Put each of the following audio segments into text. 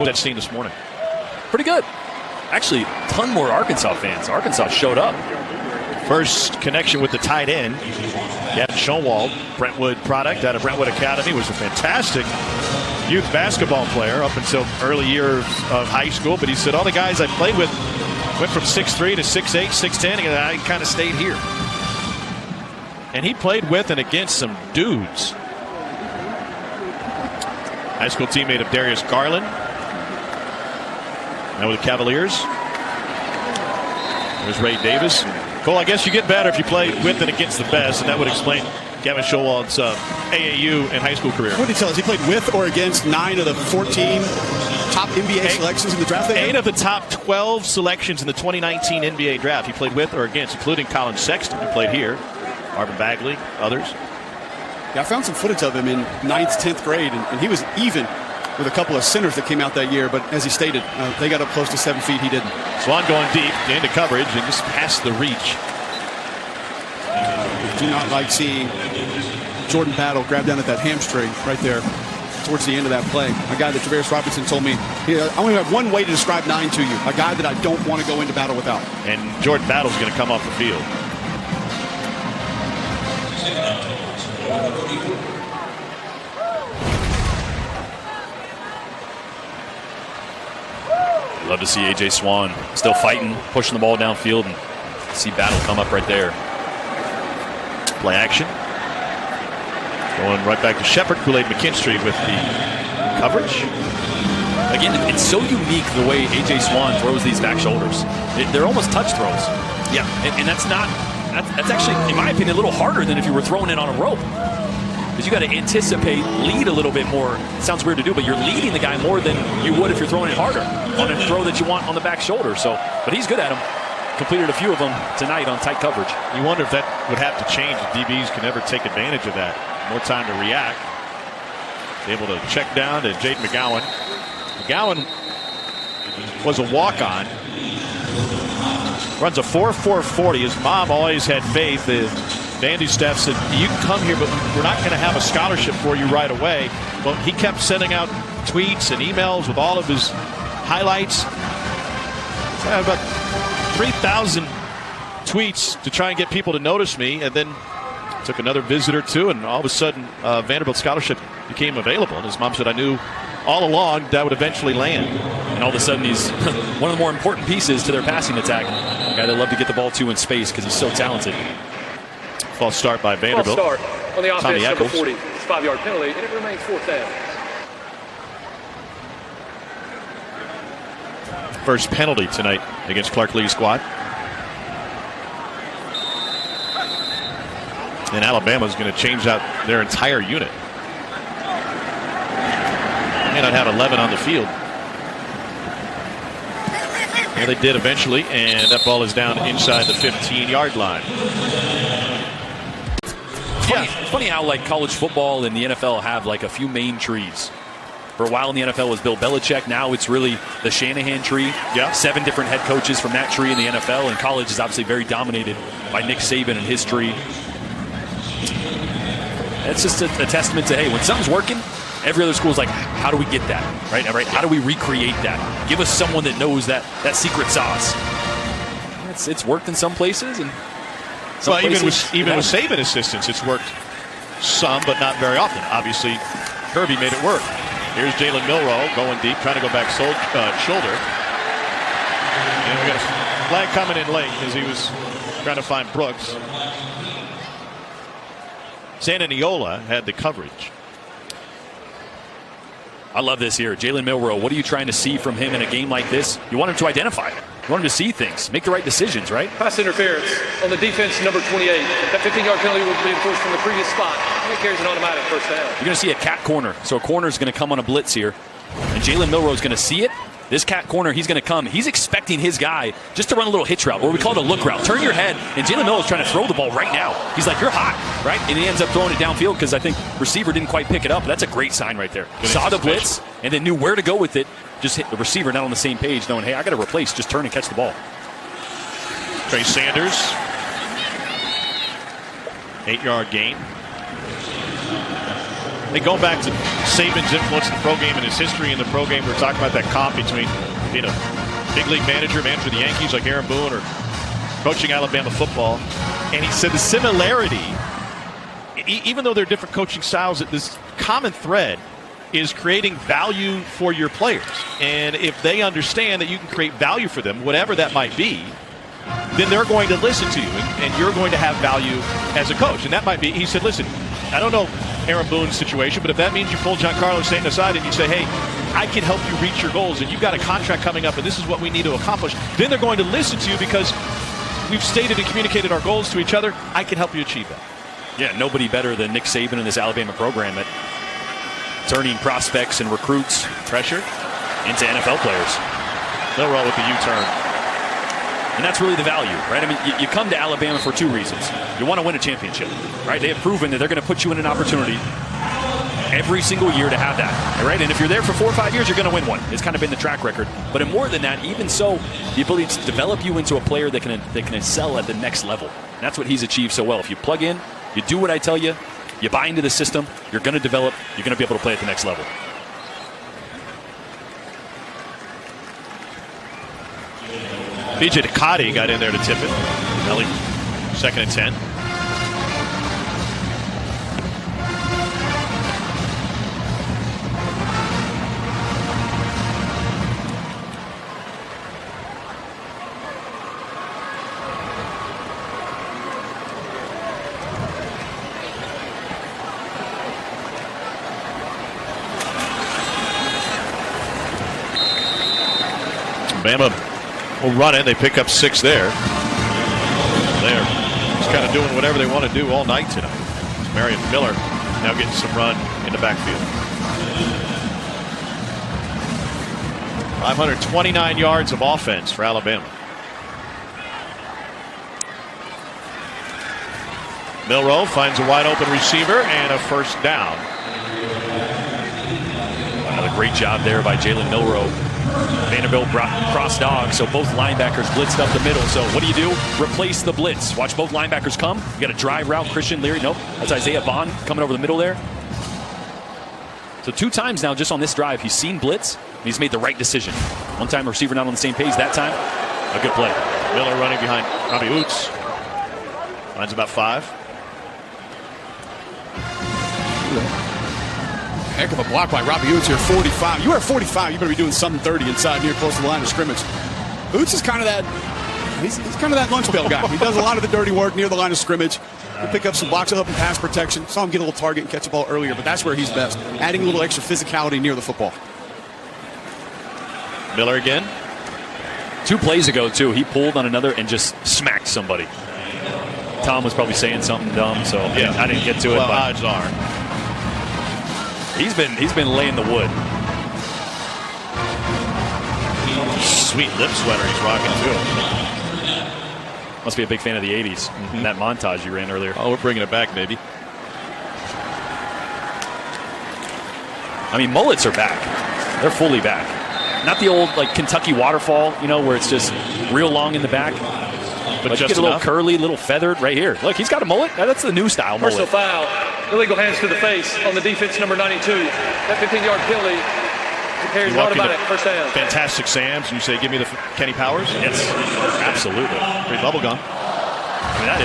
What was that scene this morning? Pretty good. Actually, a ton more Arkansas fans. Arkansas showed up. First connection with the tight end. Gavin Schonwald, Brentwood product out of Brentwood Academy, was a fantastic youth basketball player up until early years of high school. But he said, all the guys I played with went from 6'3 to 6'8, 6'10, and I kind of stayed here. And he played with and against some dudes. High school teammate of Darius Garland. Now with the Cavaliers. There's Ray Davis. Cole, I guess you get better if you play with and against the best, and that would explain Gavin Schonwald's AAU and high school career. What did he tell us? He played with or against 9 of the 14 top NBA selections in the draft? 8 of the top 12 selections in the 2019 NBA draft. He played with or against, including Colin Sexton, who played here, Marvin Bagley, others. Yeah, I found some footage of him in 9th, 10th grade, and he was even with a couple of centers that came out that year, but as he stated, they got up close to 7 feet. He didn't. Swan going deep into coverage and just past the reach. Do not like seeing Jordan Battle grab down at that hamstring right there towards the end of that play. A guy that Travaris Robinson told me, I only have one way to describe 9 to you, a guy that I don't want to go into battle without. And Jordan Battle's going to come off the field. Love to see A.J. Swan still fighting, pushing the ball downfield, and see Battle come up right there. Play action. Going right back to Shepard. Kool-Aid McKinstry with the coverage. Again, it's so unique the way A.J. Swan throws these back shoulders. They're almost touch throws. Yeah. And that's actually, in my opinion, a little harder than if you were throwing it on a rope. Because you got to anticipate, lead a little bit more. It sounds weird to do, but you're leading the guy more than you would if you're throwing it harder on a throw that you want on the back shoulder. So, but he's good at them. Completed a few of them tonight on tight coverage. You wonder if that would have to change. If DBs can ever take advantage of that. More time to react. Able to check down to Jaden McGowan. McGowan was a walk-on. Runs a 4.440. His mom always had faith. Dandy Steph said, you can come here, but we're not going to have a scholarship for you right away. Well, he kept sending out tweets and emails with all of his highlights. About 3,000 tweets to try and get people to notice me, and then took another visit or two, and all of a sudden Vanderbilt scholarship became available. And his mom said, I knew all along that would eventually land. And all of a sudden he's one of the more important pieces to their passing attack. A guy they love to get the ball to in space because he's so talented. False start by Vanderbilt. False start on the offense, number 40. It's a 5-yard penalty, and it remains 4th down. First penalty tonight against Clark Lee's squad. And Alabama's going to change out their entire unit. May not have 11 on the field. And they did eventually, and that ball is down inside the 15-yard line. It's funny how like college football and the NFL have like a few main trees. For a while in the NFL it was Bill Belichick. Now it's really the Shanahan tree. Yeah. 7 different head coaches from that tree in the NFL. And college is obviously very dominated by Nick Saban and his tree. That's just a testament to, hey, when something's working, every other school is like, how do we get that? Right? How do we recreate that? Give us someone that knows that secret sauce. It's worked in some places, and well, even with Saban assistance, it's worked some, but not very often. Obviously, Kirby made it work. Here's Jalen Milroe going deep, trying to go back shoulder. And we got a flag coming in late as he was trying to find Brooks. Santa Neola had the coverage. I love this here. Jalen Milroe, what are you trying to see from him in a game like this? You want him to identify it. You want him to see things, make the right decisions, right? Pass interference on the defense, number 28. That 15-yard penalty will be enforced from the previous spot. And it carries an automatic first down. You're going to see a cat corner. So a corner is going to come on a blitz here. And Jalen Milroe is going to see it. This cat corner, he's going to come. He's expecting his guy just to run a little hitch route, or we call it a look route. Turn your head, and Jalen Milroe is trying to throw the ball right now. He's like, you're hot, right? And he ends up throwing it downfield because I think receiver didn't quite pick it up. That's a great sign right there. Saw the blitz, and then knew where to go with it. Just hit the receiver not on the same page, knowing, hey, I got to replace. Just turn and catch the ball. Trey Sanders. 8-yard gain. They go back to Saban's influence in the pro game and his history in the pro game. We're talking about that comp between being a big league manager of the Yankees like Aaron Boone, or coaching Alabama football. And he said the similarity, even though they're different coaching styles, this common thread is creating value for your players. And if they understand that you can create value for them, whatever that might be, then they're going to listen to you, and you're going to have value as a coach. And that might be, he said, listen, I don't know Aaron Boone's situation, but if that means you pull Giancarlo Stanton aside and you say, hey, I can help you reach your goals, and you've got a contract coming up, and this is what we need to accomplish, then they're going to listen to you because we've stated and communicated our goals to each other. I can help you achieve that. Yeah, nobody better than Nick Saban in this Alabama program at turning prospects and recruits Pressure into NFL players. They'll roll with the U-turn. And that's really the value, right? I mean, you come to Alabama for two reasons. You want to win a championship, right? They have proven that they're going to put you in an opportunity every single year to have that, right? And if you're there for 4 or 5 years, you're going to win one. It's kind of been the track record. But in more than that, even so, the ability to develop you into a player that can excel at the next level. And that's what he's achieved so well. If you plug in, you do what I tell you, you buy into the system, you're going to develop, you're going to be able to play at the next level. B.J. Ducati got in there to tip it. Belly, 2nd and 10. Bama will run it. They pick up 6 there. They're just kind of doing whatever they want to do all night tonight. It's Marion Miller now getting some run in the backfield. 529 yards of offense for Alabama. Milroe finds a wide open receiver and a first down. Another great job there by Jalen Milroe. Vanderbilt brought cross dog, so both linebackers blitzed up the middle. So what do? Replace the blitz. Watch both linebackers come. You got a drive route, Christian Leary. Nope, that's Isaiah Bond coming over the middle there. So 2 times now just on this drive, he's seen blitz, and he's made the right decision. One time receiver not on the same page, that time a good play. Miller running behind Robbie Oots. Finds about 5. Heck of a block by Robbie Oots here, 45. You are 45. You better be doing something 30 inside near close to the line of scrimmage. Oots is kind of that. He's kind of that lunch pail guy. He does a lot of the dirty work near the line of scrimmage. He'll pick up some blocks up and pass protection. Saw him get a little target and catch a ball earlier, but that's where he's best. Adding a little extra physicality near the football. Miller again. 2 plays ago too, he pulled on another and just smacked somebody. Tom was probably saying something dumb, so yeah. I didn't get to it. Well, but odds are. He's been laying the wood. Sweet lip sweater he's rocking too. Must be a big fan of the 80s. And that montage you ran earlier. Oh, we're bringing it back, baby. I mean, mullets are back. They're fully back. Not the old like Kentucky waterfall, where it's just real long in the back. But just get a little curly, little feathered right here. Look, he's got a mullet. That's the new style mullet. Personal foul. Illegal hands to the face on the defense, number 92. That 15-yard penalty carries an automatic first down. Fantastic Sam's. You say, give me the Kenny Powers? Yes, absolutely. Great bubble gum. I mean, that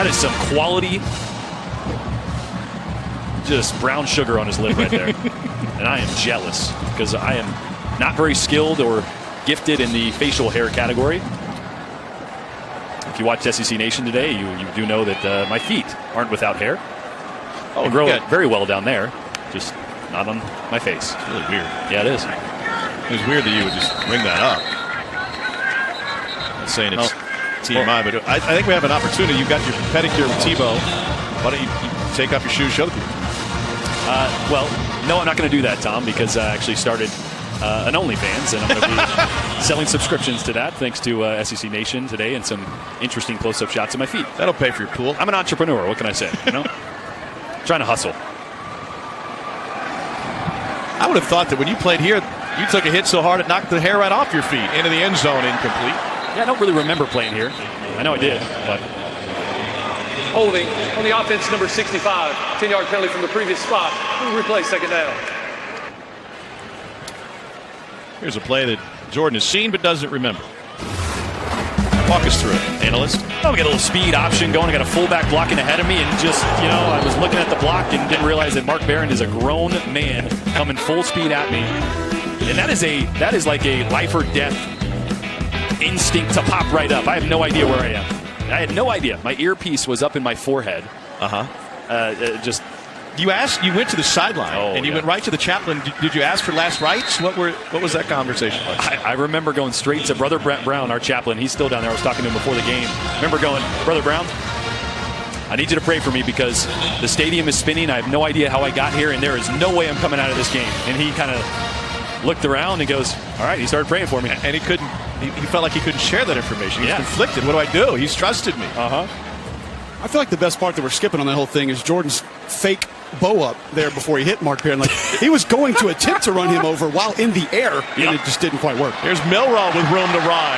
is some quality. Just brown sugar on his lip right there. And I am jealous because I am not very skilled or gifted in the facial hair category. If you watched SEC Nation today, you do know that my feet aren't without hair. They grow very well down there, just not on my face. It's really weird. Yeah, it is. It was weird that you would just bring that up. I'm not saying it's TMI, but I think we have an opportunity. You've got your pedicure with Tebow. Why don't you take off your shoes, show the people? Well, no, I'm not going to do that, Tom, because I actually started an OnlyFans, and I'm going to be selling subscriptions to that thanks to SEC Nation today and some interesting close-up shots of my feet. That'll pay for your pool. I'm an entrepreneur. What can I say? Trying to hustle. I would have thought that when you played here, you took a hit so hard it knocked the hair right off your feet into the end zone, incomplete. Yeah, I don't really remember playing here. I know I did, but Holding on the offense, number 65. 10-yard penalty from the previous spot. We'll replay second down. Here's a play that Jordan has seen but doesn't remember. Walk us through it, analyst. Oh, we got a little speed option going. I got a fullback blocking ahead of me, and just, I was looking at the block and didn't realize that Mark Barron is a grown man coming full speed at me. And that is like a life or death instinct to pop right up. I have no idea where I am. I had no idea. My earpiece was up in my forehead. You went to the sideline, and you went right to the chaplain. Did you ask for last rites? What was that conversation like? I remember going straight to Brother Brett Brown, our chaplain. He's still down there. I was talking to him before the game. I remember going, Brother Brown, I need you to pray for me because the stadium is spinning. I have no idea how I got here, and there is no way I'm coming out of this game. And he kind of looked around and goes, all right, he started praying for me. And he couldn't. He felt like he couldn't share that information. He was conflicted. What do I do? He's trusted me. I feel like the best part that we're skipping on that whole thing is Jordan's fake bow up there before he hit Mark Barron. Like, he was going to attempt to run him over while in the air, and it just didn't quite work. Here's Milroe with room to run.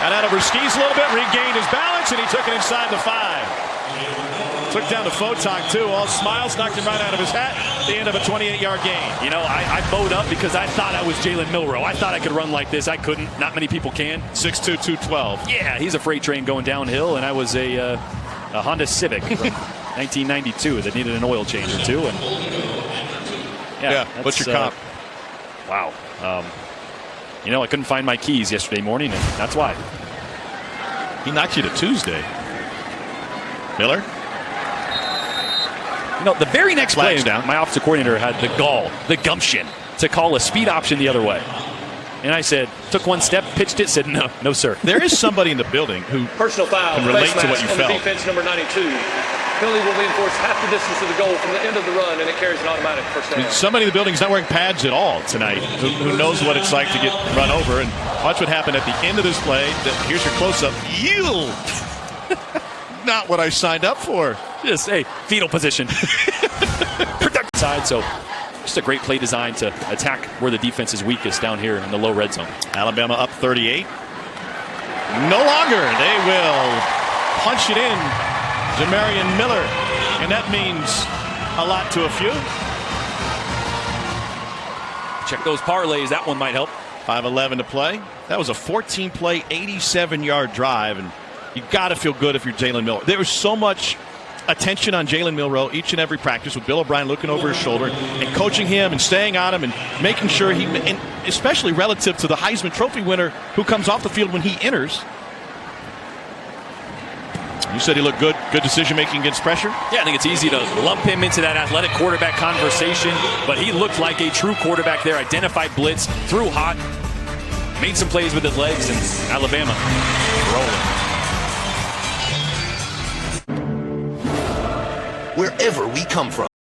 Got out over skis a little bit, regained his balance, and he took it inside the 5. Took down the Photog, too. All smiles, knocked him right out of his hat. The end of a 28-yard gain. I bowed up because I thought I was Jalen Milroe. I thought I could run like this. I couldn't. Not many people can. 6'2", 212. Yeah, he's a freight train going downhill, and I was a Honda Civic from 1992 that needed an oil change or two. And what's your comp? Wow. I couldn't find my keys yesterday morning, and that's why. He knocked you to Tuesday. Miller? The very next play, down. my offensive coordinator had the gall, the gumption, to call a speed option the other way. And I said, took one step, pitched it, said, no, sir. There is somebody in the building who Personal foul, can relate to what you on felt. The defense, number 92. Penalty will be enforced half the distance to the goal from the end of the run, and it carries an automatic first down. Somebody in the building is not wearing pads at all tonight who knows what it's like to get run over. And watch what happened at the end of this play. Here's your close-up. Yield! Not what I signed up for. Just a fetal position. Protect side, so just a great play design to attack where the defense is weakest down here in the low red zone. Alabama up 38. No longer. They will punch it in. Jamarian Miller. And that means a lot to a few. Check those parlays. That one might help. 5:11 to play. That was a 14-play, 87-yard drive. And you got to feel good if you're Jalen Milroe. There was so much attention on Jalen Milroe each and every practice with Bill O'Brien looking over his shoulder and coaching him and staying on him and making sure and especially relative to the Heisman Trophy winner who comes off the field when he enters. You said he looked good. Good decision-making against pressure? Yeah, I think it's easy to lump him into that athletic quarterback conversation, but he looked like a true quarterback there. Identified blitz, threw hot, made some plays with his legs, and Alabama rolling. Wherever we come from.